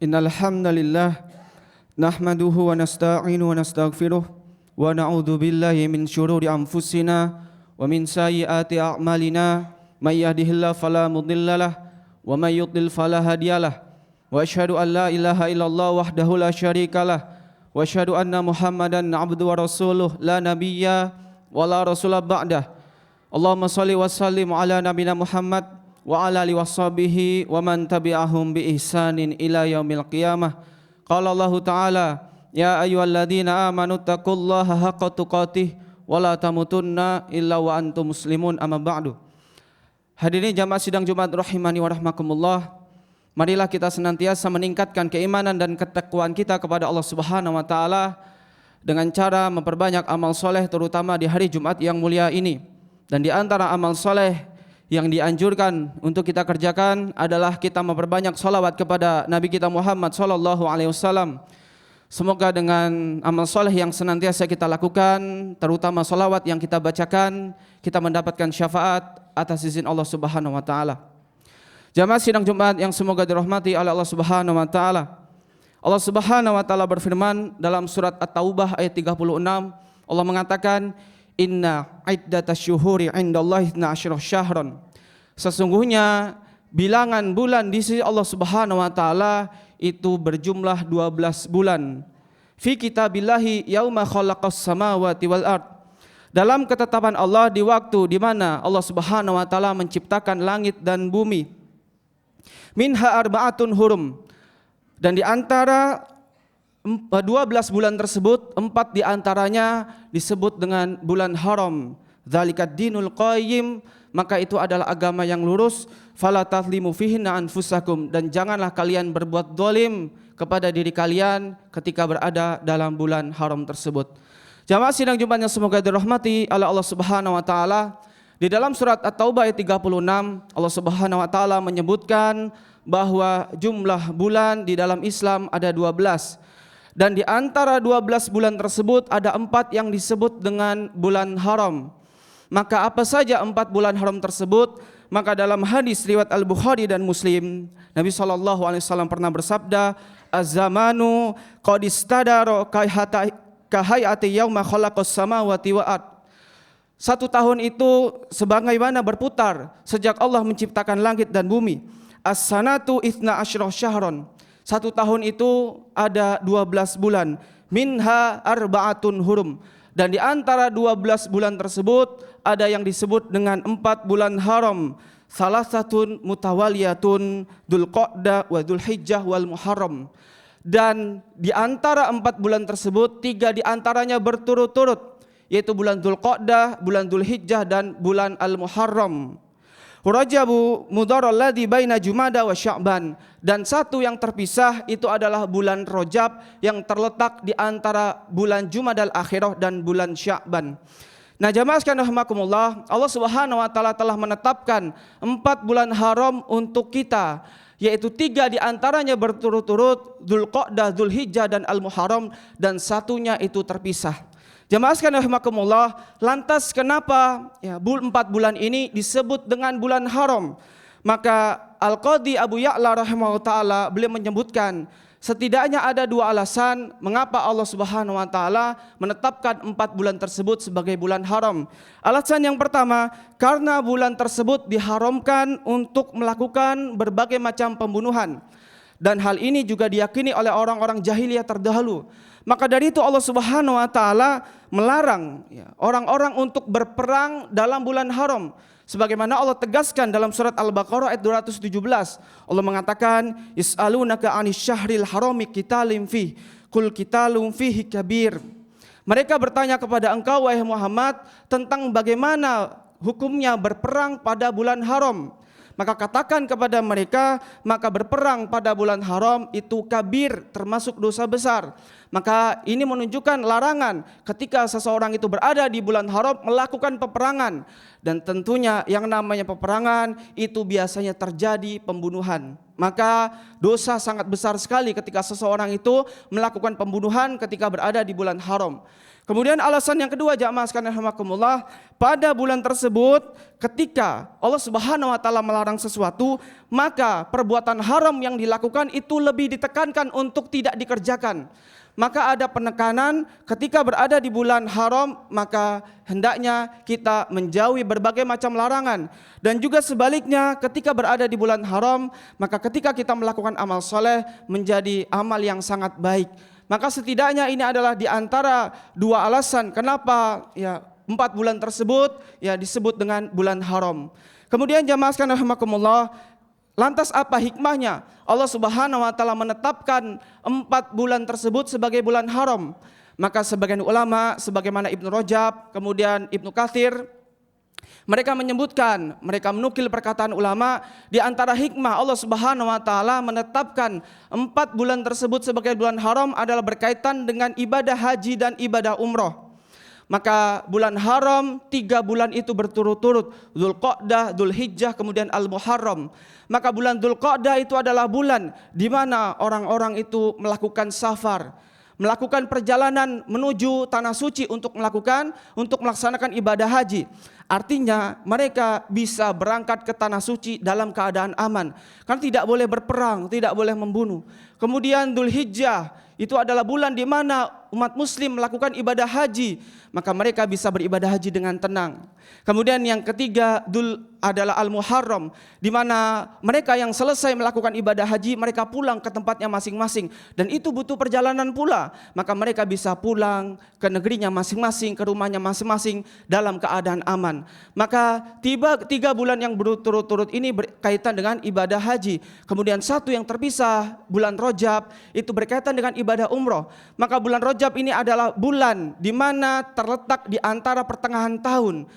Innal hamdalillah nahmaduhu wa nasta'inu wa nastaghfiruh wa na'udzu billahi min syururi anfusina wa min sayyiati a'malina may yahdihillahu fala mudhillalah wa may yudlil fala hadiyalah wa asyhadu an la ilaha illallah wahdahu la syarikalah wa asyhadu anna Muhammadan 'abduhu wa rasuluh la nabiyya wa la rasula ba'dah. Allahumma shalli wa sallim ala nabiyyina Muhammad wa ala alihi washabihi wa man tabi'ahum bi ihsanin ila yaumil qiyamah. Qala Allah Ta'ala, ya ayyuhalladzina amanu taqullaha haqqa tuqatih wa la tamutunna illa wa antum muslimun, amma ba'du. Hadirin jamaah sidang Jumat rahimani wa rahmakumullah. Marilah kita senantiasa meningkatkan keimanan dan ketakwaan kita kepada Allah Subhanahu wa taala dengan cara memperbanyak amal soleh, terutama di hari Jumat yang mulia ini. Dan di antara amal soleh yang dianjurkan untuk kita kerjakan adalah kita memperbanyak salawat kepada Nabi kita Muhammad sallallahu alaihi wasallam. Semoga dengan amal soleh yang senantiasa kita lakukan, terutama salawat yang kita bacakan, kita mendapatkan syafaat atas izin Allah Subhanahu wa taala. Jamaah sidang Jumat yang semoga dirahmati oleh Allah Subhanahu wa taala. Allah Subhanahu wa taala berfirman dalam surat At-Taubah ayat 36, Allah mengatakan, Inna iddatasy syuhuri 'indallahi 12 syahran. Sesungguhnya bilangan bulan di sisi Allah Subhanahu wa taala itu berjumlah 12 bulan. Fi kitabillahi yauma khalaqas samawati wal ard. Dalam ketetapan Allah di waktu di mana Allah Subhanahu wa taala menciptakan langit dan bumi. Minha arba'atun hurum. Dan di antara 12 bulan tersebut, 4 di antaranya disebut dengan bulan haram. Dzalikad dinul qayyim, maka itu adalah agama yang lurus. Fala tazlimu fihinna anfusakum, dan janganlah kalian berbuat zalim kepada diri kalian ketika berada dalam bulan haram tersebut. Jamaah sidang Jumat yang semoga dirahmati oleh Allah Subhanahu wa taala, di dalam surat At-Taubah ayat 36 Allah Subhanahu wa taala menyebutkan bahwa jumlah bulan di dalam Islam ada 12. Dan di antara 12 bulan tersebut ada 4 yang disebut dengan bulan haram. Maka apa saja 4 bulan haram tersebut? Maka dalam hadis riwayat Al-Bukhari dan Muslim, Nabi SAW pernah bersabda, Az-zamanu qad istadara kahayati yauma khalaqas samawati wa ard. 1 tahun itu sebagaimana berputar sejak Allah menciptakan langit dan bumi. As-sanatu 12 syahron. 1 tahun itu ada 12 bulan. Minha arba'atun hurum. Dan di antara 12 bulan tersebut ada yang disebut dengan 4 bulan haram. Salasatun mutawaliyatun Dzulqa'dah wa Dzulhijjah wal Muharram. Dan di antara 4 bulan tersebut 3 di antaranya berturut-turut, yaitu bulan Dzulqa'dah, bulan Dzulhijjah dan bulan Al-Muharram. Rajabu Mudhar alladzi baina Jumada wa Sya'ban, dan 1 yang terpisah itu adalah bulan Rajab yang terletak di antara bulan Jumadal Akhirah dan bulan Sya'ban. Nah, jamaah sekalian rahimakumullah, Allah Subhanahu wa taala telah menetapkan 4 bulan haram untuk kita, yaitu 3 di antaranya berturut-turut, Dzulqa'dah, Dzulhijjah dan Al-Muharram, dan 1-nya itu terpisah. Jamaah sekalian rahimakumullah, lantas kenapa 4 bulan ini disebut dengan bulan haram? Maka Al-Qadhi Abu Ya'la rahimahullah ta'ala beliau menyebutkan setidaknya ada 2 alasan mengapa Allah Subhanahu wa taala menetapkan 4 bulan tersebut sebagai bulan haram. Alasan yang pertama, karena bulan tersebut diharamkan untuk melakukan berbagai macam pembunuhan. Dan hal ini juga diyakini oleh orang-orang jahiliyah terdahulu. Maka dari itu Allah Subhanahu wa taala melarang orang-orang untuk berperang dalam bulan haram. Sebagaimana Allah tegaskan dalam surat Al-Baqarah ayat 217. Allah mengatakan, "Is'alunaka 'anis syahril harami qitalin fihi, qul qitalun fihi kabir." Mereka bertanya kepada engkau wahai Muhammad tentang bagaimana hukumnya berperang pada bulan haram. Maka katakan kepada mereka, maka berperang pada bulan haram itu kabir, termasuk dosa besar. Maka ini menunjukkan larangan ketika seseorang itu berada di bulan haram melakukan peperangan. Dan tentunya yang namanya peperangan itu biasanya terjadi pembunuhan. Maka dosa sangat besar sekali ketika seseorang itu melakukan pembunuhan ketika berada di bulan haram. Kemudian alasan yang kedua, jamaah sekalian rahimakumullah, pada bulan tersebut ketika Allah Subhanahu wa taala melarang sesuatu, maka perbuatan haram yang dilakukan itu lebih ditekankan untuk tidak dikerjakan. Maka ada penekanan ketika berada di bulan haram, maka hendaknya kita menjauhi berbagai macam larangan. Dan juga sebaliknya, ketika berada di bulan haram, maka ketika kita melakukan amal soleh menjadi amal yang sangat baik. Maka setidaknya ini adalah di antara dua alasan kenapa 4 bulan tersebut disebut dengan bulan haram. Kemudian jamaah sekalian rahimakumullah, lantas apa hikmahnya Allah Subhanahu wa taala menetapkan 4 bulan tersebut sebagai bulan haram? Maka sebagian ulama sebagaimana Ibnu Rajab, kemudian Ibnu Katsir, mereka menyebutkan, mereka menukil perkataan ulama, di antara hikmah Allah Subhanahu wa taala menetapkan 4 bulan tersebut sebagai bulan haram adalah berkaitan dengan ibadah haji dan ibadah umroh. Maka bulan haram 3 bulan itu berturut-turut, Dzulqa'dah, Dzulhijjah, kemudian Al-Muharram. Maka bulan Dzulqa'dah itu adalah bulan di mana orang-orang itu melakukan safar, melakukan perjalanan menuju tanah suci untuk melaksanakan ibadah haji. Artinya mereka bisa berangkat ke tanah suci dalam keadaan aman, kan tidak boleh berperang, tidak boleh membunuh. Kemudian Dzulhijjah itu adalah bulan di mana umat muslim melakukan ibadah haji, maka mereka bisa beribadah haji dengan tenang. Kemudian yang ketiga adalah Al-Muharram, di mana mereka yang selesai melakukan ibadah haji, mereka pulang ke tempatnya masing-masing, dan itu butuh perjalanan pula, maka mereka bisa pulang ke negerinya masing-masing, ke rumahnya masing-masing dalam keadaan aman. Maka 3 bulan yang berturut-turut ini berkaitan dengan ibadah haji. Kemudian satu yang terpisah, bulan Rajab, itu berkaitan dengan ibadah umroh. Maka bulan Rajab ini adalah bulan di mana terletak di antara pertengahan tahun.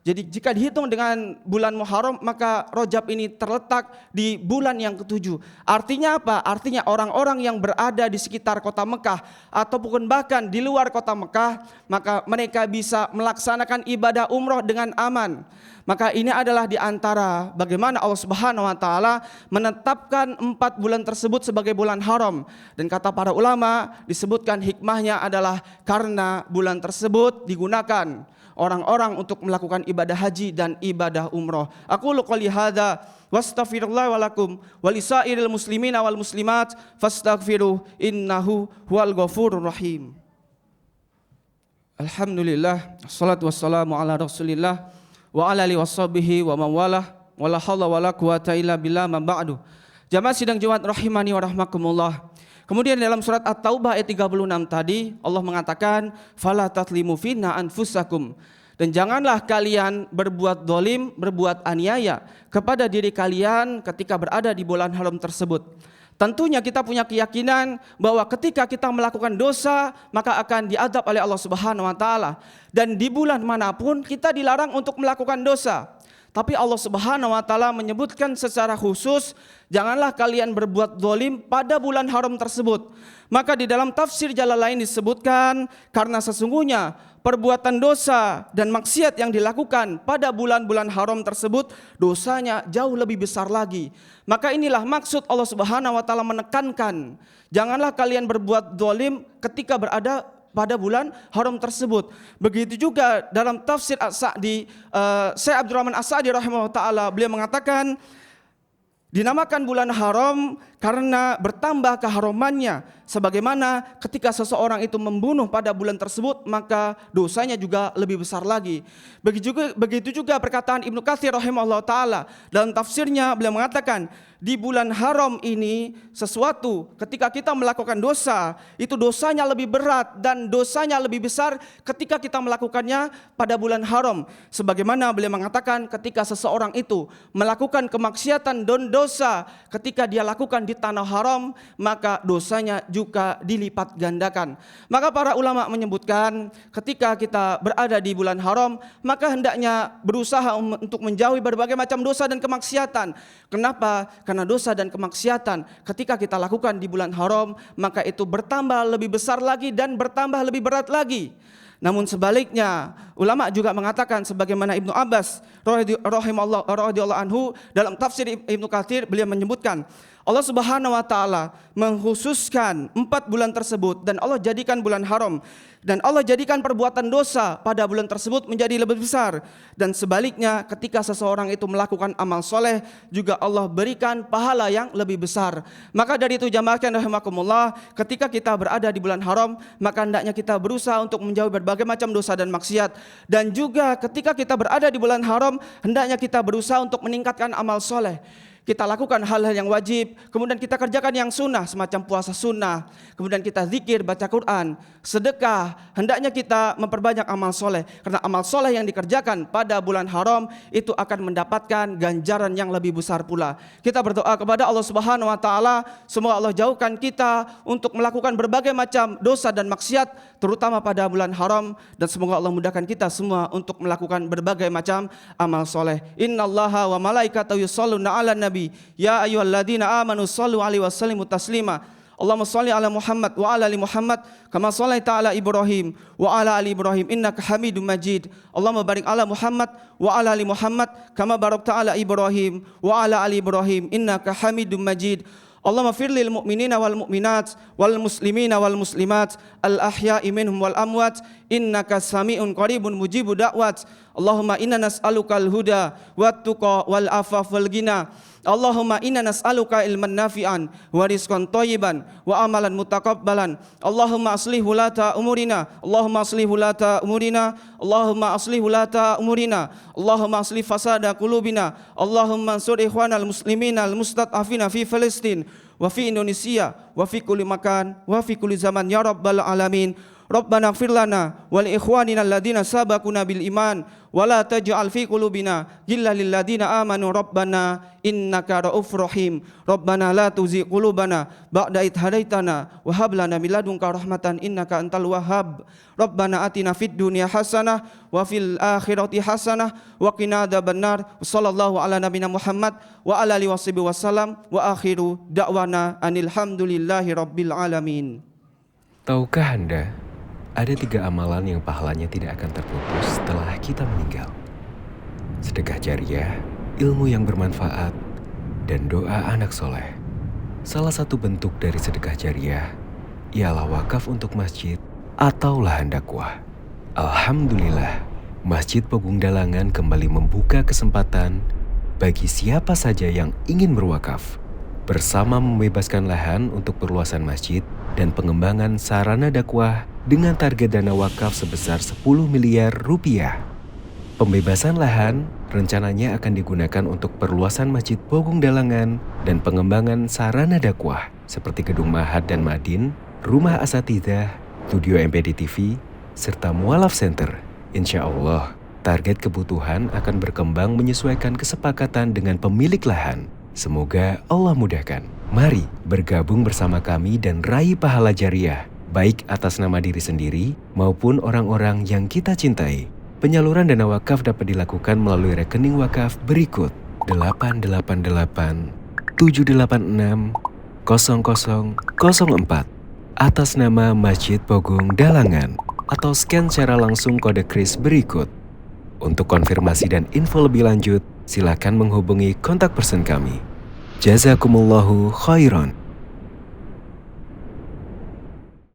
Jadi jika dihitung dengan bulan Muharram, maka Rajab ini terletak di bulan yang ke-7. Artinya apa? Artinya orang-orang yang berada di sekitar kota Mekah ataupun bahkan di luar kota Mekah, maka mereka bisa melaksanakan ibadah umroh dengan aman. Maka ini adalah di antara bagaimana Allah Subhanahu wa taala menetapkan 4 bulan tersebut sebagai bulan haram. Dan kata para ulama, disebutkan hikmahnya adalah karena bulan tersebut digunakan orang-orang untuk melakukan ibadah haji dan ibadah umroh. Aku qouli hadza wastaghfirullah wa lakum wa lisairil muslimina wal muslimat fastaghfiruh innahu huwal ghafurur rahim. Alhamdulillah, wassalatu wassalamu ala Rasulillah wa ala alihi washabihi wa man walah, wala haula wala quwata illa billah, ma ba'du. Jamaah sidang Jumat rahimani wa rahmakumullah. Kemudian dalam surat At-Taubah ayat 36 tadi Allah mengatakan fala tatlimu finna anfusakum, dan janganlah kalian berbuat dolim, berbuat aniaya kepada diri kalian ketika berada di bulan haram tersebut. Tentunya kita punya keyakinan bahwa ketika kita melakukan dosa maka akan diadab oleh Allah Subhanahu wa taala, dan di bulan manapun kita dilarang untuk melakukan dosa. Tapi Allah Subhanahu wa taala menyebutkan secara khusus, janganlah kalian berbuat zalim pada bulan haram tersebut. Maka di dalam tafsir Jalalain disebutkan, karena sesungguhnya perbuatan dosa dan maksiat yang dilakukan pada bulan-bulan haram tersebut dosanya jauh lebih besar lagi. Maka inilah maksud Allah Subhanahu wa taala menekankan, janganlah kalian berbuat zalim ketika berada pada bulan haram tersebut. Begitu juga dalam tafsir As-Sa'di, Syekh Abdurrahman As-Sa'di rahimahullah ta'ala, beliau mengatakan dinamakan bulan haram karena bertambah keharamannya, sebagaimana ketika seseorang itu membunuh pada bulan tersebut maka dosanya juga lebih besar lagi. Begitu juga perkataan Ibnu Katsir rahimahullah ta'ala, dalam tafsirnya beliau mengatakan di bulan haram ini sesuatu ketika kita melakukan dosa itu dosanya lebih berat dan dosanya lebih besar ketika kita melakukannya pada bulan haram. Sebagaimana beliau mengatakan ketika seseorang itu melakukan kemaksiatan dan dosa ketika dia lakukan di tanah haram, maka dosanya juga dilipat gandakan. Maka para ulama menyebutkan ketika kita berada di bulan haram, maka hendaknya berusaha untuk menjauhi berbagai macam dosa dan kemaksiatan. Kenapa? Karena dosa dan kemaksiatan ketika kita lakukan di bulan haram, maka itu bertambah lebih besar lagi dan bertambah lebih berat lagi. Namun sebaliknya, ulama juga mengatakan sebagaimana Ibnu Abbas radhiyallahu anhu dalam tafsir Ibnu Katsir, beliau menyebutkan Allah Subhanahu wa taala mengkhususkan 4 bulan tersebut dan Allah jadikan bulan haram dan Allah jadikan perbuatan dosa pada bulan tersebut menjadi lebih besar, dan sebaliknya ketika seseorang itu melakukan amal soleh juga Allah berikan pahala yang lebih besar. Maka dari itu jamaah rahimakumullah, ketika kita berada di bulan haram maka hendaknya kita berusaha untuk menjauhi berbagai macam dosa dan maksiat, dan juga ketika kita berada di bulan haram hendaknya kita berusaha untuk meningkatkan amal soleh. Kita lakukan hal-hal yang wajib, kemudian kita kerjakan yang sunnah semacam puasa sunnah, kemudian kita zikir, baca Quran, sedekah. Hendaknya kita memperbanyak amal soleh, karena amal soleh yang dikerjakan pada bulan haram itu akan mendapatkan ganjaran yang lebih besar pula. Kita berdoa kepada Allah Subhanahu wa taala, semoga Allah jauhkan kita untuk melakukan berbagai macam dosa dan maksiat terutama pada bulan haram, dan semoga Allah mudahkan kita semua untuk melakukan berbagai macam amal soleh. Innallaha wa malaikatahu yusholluna 'alan nabi ya ayyuhalladzina amanu shallu 'alaihi wasallimu taslima. Allahumma shalli ala Muhammad wa ala ali Muhammad kama shallaita ala Ibrahim wa ala ali Ibrahim innaka Hamidum Majid. Allahumma barik ala Muhammad wa ala ali Muhammad kama barakta ala Ibrahim wa ala ali Ibrahim innaka Hamidum Majid. Allahumma fir lil mu'minina wal mu'minat wal muslimina wal muslimat al ahya'i minhum wal amwat innaka sami'un qaribun mujibud da'wat. Allahumma inna nas'aluka al huda wat tuqa wal afaf wal ghina. Allahumma inna nas'aluka ilman nafi'an wa rizqan thayyiban wa amalan mutaqabbalan. Allahumma aslih wulata umurina, Allahumma aslih wulata umurina, Allahumma aslih wulata umurina, Allahumma aslih fasada qulubina, Allahumma ansur ikhwanal muslimina al mustad'afina fi Palestin wa fi Indonesia wa fi kulli makan wa fi kulli zaman ya rabbal alamin. Rabbana ighfir lana wa li ikhwanina alladhina sabaquna bil iman wa la taj'al fi qulubina ghillan lil ladzina amanu rabbana innaka ra'ufur rahim. Rabbana la tuzigh qulubana ba'da idh hadaitana wa hab lana min ladunka rahmatan innaka antal wahhab. Rabbana atina fid dunya hasanah wa fil akhirati hasanah wa qina adzabannar. Sallallahu ala nabiyina Muhammad wa ala alihi wasallam wa akhiru da'wana anil hamdulillahi rabbil alamin. Tahukah Anda, ada 3 amalan yang pahalanya tidak akan terputus setelah kita meninggal? Sedekah jariah, ilmu yang bermanfaat, dan doa anak soleh. Salah satu bentuk dari sedekah jariah ialah wakaf untuk masjid atau lahan dakwah. Alhamdulillah, Masjid Pogung Dalangan kembali membuka kesempatan bagi siapa saja yang ingin berwakaf, bersama membebaskan lahan untuk perluasan masjid dan pengembangan sarana dakwah dengan target dana wakaf sebesar 10 miliar rupiah. Pembebasan lahan rencananya akan digunakan untuk perluasan Masjid Pogung Dalangan dan pengembangan sarana dakwah seperti Gedung Ma'had dan Madin, Rumah Asatidzah, Studio MPD TV, serta Mualaf Center. Insya Allah, target kebutuhan akan berkembang menyesuaikan kesepakatan dengan pemilik lahan. Semoga Allah mudahkan. Mari bergabung bersama kami dan raih pahala jariah, baik atas nama diri sendiri maupun orang-orang yang kita cintai. Penyaluran dana wakaf dapat dilakukan melalui rekening wakaf berikut: 888 786 0004 atas nama Masjid Pogung Dalangan, atau scan secara langsung kode kris berikut. Untuk konfirmasi dan info lebih lanjut, silakan menghubungi kontak person kami. Jazakumullahu khairan.